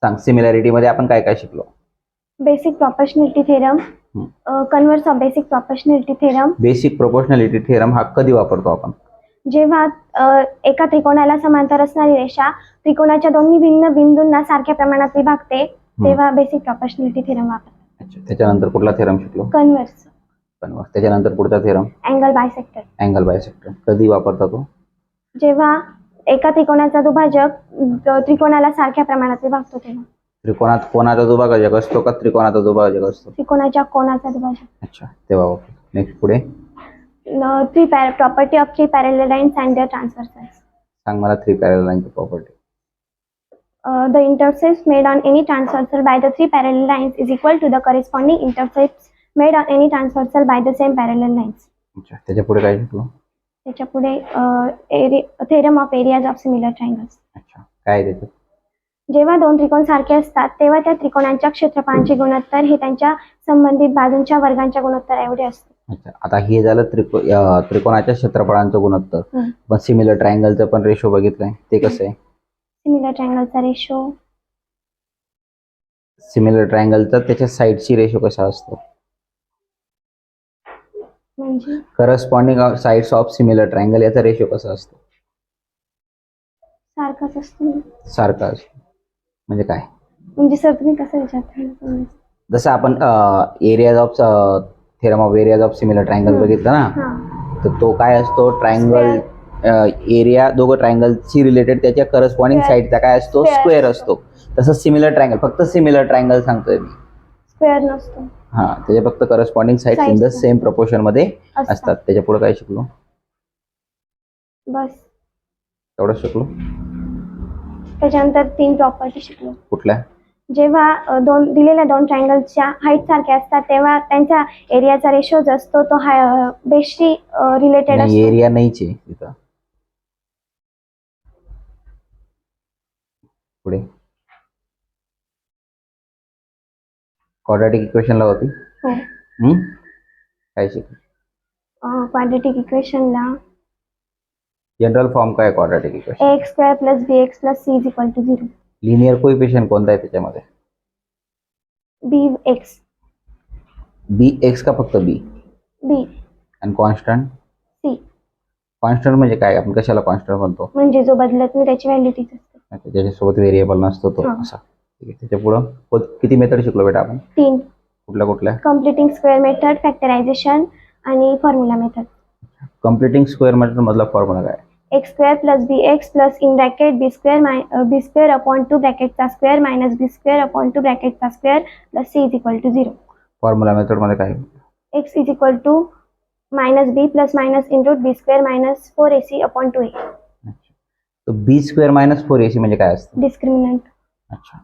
सांग, सिमिलॅरिटी मध्ये आपण काय काय शिकलो? Basic proportionality theorem, converse of basic proportionality theorem. Basic proportionality theorem हा कधी वापरतो आपण? जेव्हा एका त्रिकोणाला समांतर असणारी रेषा त्रिकोणाच्या दोन्ही भिन्न बिंदूंना सारख्या प्रमाणात विभागते, तेव्हा बेसिक प्रॉपोर्शनॅलिटी थेरम वापरतात. अच्छा, त्याच्यानंतर कुठला थेरम शिकलो? कन्व्हर्स. त्याच्यानंतर पुढचा theorem angle bisector. Angle bisector कधी वापरता तो? जेव्हा एका त्रिकोणाचा दुभाजक त्रिकोणाला सारख्या प्रमाणात विभागतो तेव्हा. त्रिकोणात कोणाचा दुभाजक असतो का त्रिकोणाचा दुभाजक असतो? त्रिकोणाच्या कोनाचा दुभाजक. अच्छा, तेव्हा वापरतो. नेक्स्ट पुढे property of three parallel lines and their transversals. सांग मला थ्री पॅरलल लाईनची property. The intercepts made on any transversal by the three parallel lines is equal to the corresponding intercepts made on any transversal by the same parallel lines. अच्छा, त्याच्या पुढे काय शिकलो? त्याच्या पुढे theorem of areas of similar triangles. अच्छा, काय आहे त्याच्यात? जेव्हा दोन त्रिकोण सारखे असतात तेव्हा त्या त्रिकोणांच्या क्षेत्रफळांचे गुणोत्तर हे त्यांच्या संबंधित बाजूंच्या वर्गांच्या गुणोत्तर एवढे असते. अच्छा, आता हे झालं त्रिकोणाच्या क्षेत्रफळांचं गुणोत्तर. पण सिमिलर ट्रायंगलचं पण रेशो बघितलंय, ते कसं आहे? सिमिलर ट्रायंगलचा रेशो, सिमिलर ट्रायंगलचा त्याच्या साईडची रेशो कसा असतो? म्हणजे corresponding sides of similar triangle याचा रेशो कसा असतो? सारखाच असतो. सारखा असतो म्हणजे काय? म्हणजे सर तुम्ही कसं विचारता? जसं आपण areas of theorem of areas of similar triangle बघितलं ना, तर तो काय असतो? ट्रायंगल एरिया दोघं ट्रायंगलशी रिलेटेड त्याच्या करस्पॉन्डिंग साईडचा काय असतो? स्क्वेअर असतो. तसं सिमिलर ट्रायंगल, फक्त सिमिलर ट्रायंगल सांगतोय मी, स्क्वेअर नसतो. हा, त्याचे फक्त corresponding side in the same proportion मध्ये असतात. त्याच्या पुढे काय शिकलो? बस एवढं शिकलो. त्याच्यानंतर तीन प्रॉपर्टी शिकलो. कुठल्या? जेव्हा दिलेल्या दोन ट्रायंगलच्या हाईट सारख्या असतात तेव्हा त्यांचा एरियाचा रेशो जो असतो तो बेसशी रिलेटेड असतो. एरिया नाहीच आहे तिथं. पुढे क्वाड्रॅटिक इक्वेशन ला होती. काय शिकलो? क्वाड्रॅटिक इक्वेशनला जनरल फॉर्म काय quadratic equation? ax square plus bx plus c is equal to 0. Linear coefficient कोणता आहे त्याच्यामध्ये? bx. bx का फक्त b? b. आणि कॉन्स्टंट? c. कॉन्स्टंट म्हणजे काय? आपण कशाला कॉन्स्टंट म्हणतो? म्हणजे जो बदलत नाही त्याची व्हॅल्यू तीच असते. त्याच्यासोबत व्हेरिएबल नसतो तो असा. ठीक आहे, त्याच्या पुढे किती मेथड शिकलो बेटा आपण? 3. कुठल्या? कम्प्लिटिंग स्क्वेअर मेथड, फॅक्टरायझेशन आणि formula method. Completing square method मधला फॉर्म्युला काय? x square plus bx plus in bracket b square upon 2 ब्रॅकेटचा square minus b square upon 2 ब्रॅकेटचा square plus c is equal to 0. Formula method मध्ये काय? x is equal to minus b plus minus in root b square minus 4ac upon 2a. तो b square minus 4ac म्हणजे काय असतं? Discriminant. अच्छा,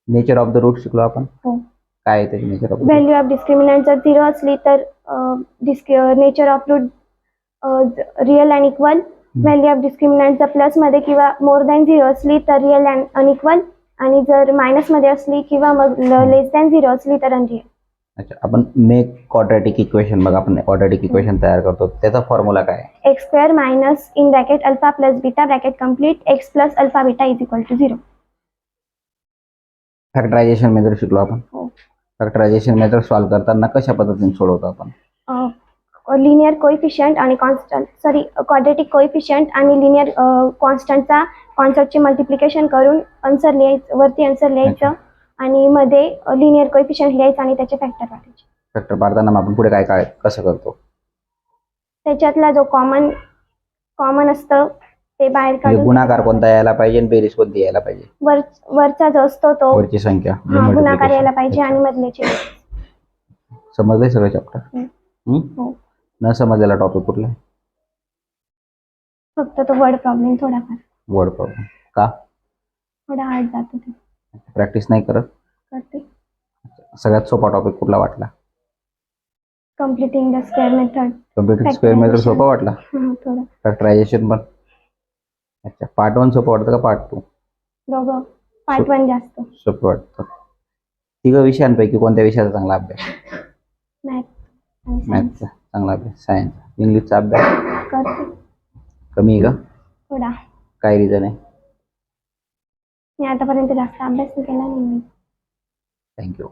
nature of the route शिकलो आपण. काय आहे त्याची nature of? Value of discriminant जर 0 असली तर nature of root real and equal. Value of discriminant जर प्लस मध्ये किंवा मोर दॅन 0 असली तर रिअल अँड अनइक्वल, आणि जर मायनस मध्ये असली किंवा मग लेस दॅन 0 असली तर अनरिअल. अच्छा, आपण मेक क्वाड्रॅटिक इक्वेशन, मग आपण क्वाड्रॅटिक इक्वेशन तयार करतो, त्याचा फॉर्म्युला काय आहे? x square minus in bracket alpha plus beta bracket complete x plus alpha beta is equal to 0. Factorisation method शिकलो आपण. फॅक्टरायझेशन मेथड सॉल्व्ह करताना कशा पद्धतीने सोडवतो आपण? लिनियर कोइफिशियंट आणि क्वाड्रॅटिक कोइफिशियंट आणि लिनियर कॉन्स्टंटचा कॉन्स्टंटचे मल्टिप्लिकेशन करून आन्सर लिहायचं, वरती आन्सर लिहायचं आणि मध्ये लिनियर कोइफिशियंट लिहायचं आणि त्याचे फॅक्टर काढायचे. फॅक्टर पाडताना आपण पुढे काय काय कसं करतो? त्याच्यातला जो कॉमन असतं ते बाहेर काढून गुणाकार कोणता यायला पाहिजे आणि बेरीज कोणती यायला पाहिजे? वरचा जो असतो तो वरची संख्या गुणाकार यायला पाहिजे आणि मधल्याची. समजलंय सगळं चॅप्टर? न समजलेला टॉपिक कुठला? फक्त तो वर्ड प्रॉब्लेम थोडाफार. वर्ड प्रॉब्लेम का? थोडा हार्ड जातो ते. प्रॅक्टिस नाही करत? करते. सगळ्यात सोपा टॉपिक कुठला वाटला? Completing the square method. Completing square method सोपा वाटला? थोडं. फॅक्टरायझेशन पण? अच्छा, पार्ट 1 सोपं वाटतं का पार्ट 2? दोघं. पार्ट 1 जास्त सोपं वाटतं. तिघं विषयांपैकी कोणत्या विषयाचा चांगला अभ्यास? मॅथचा चांगला अभ्यास. सायन्स, इंग्लिशचा अभ्यास करते. कमी आहे का? थोडा. काय रिझन आहे? मी आतापर्यंत जास्त अभ्यास केला नाही मी. थँक्यू.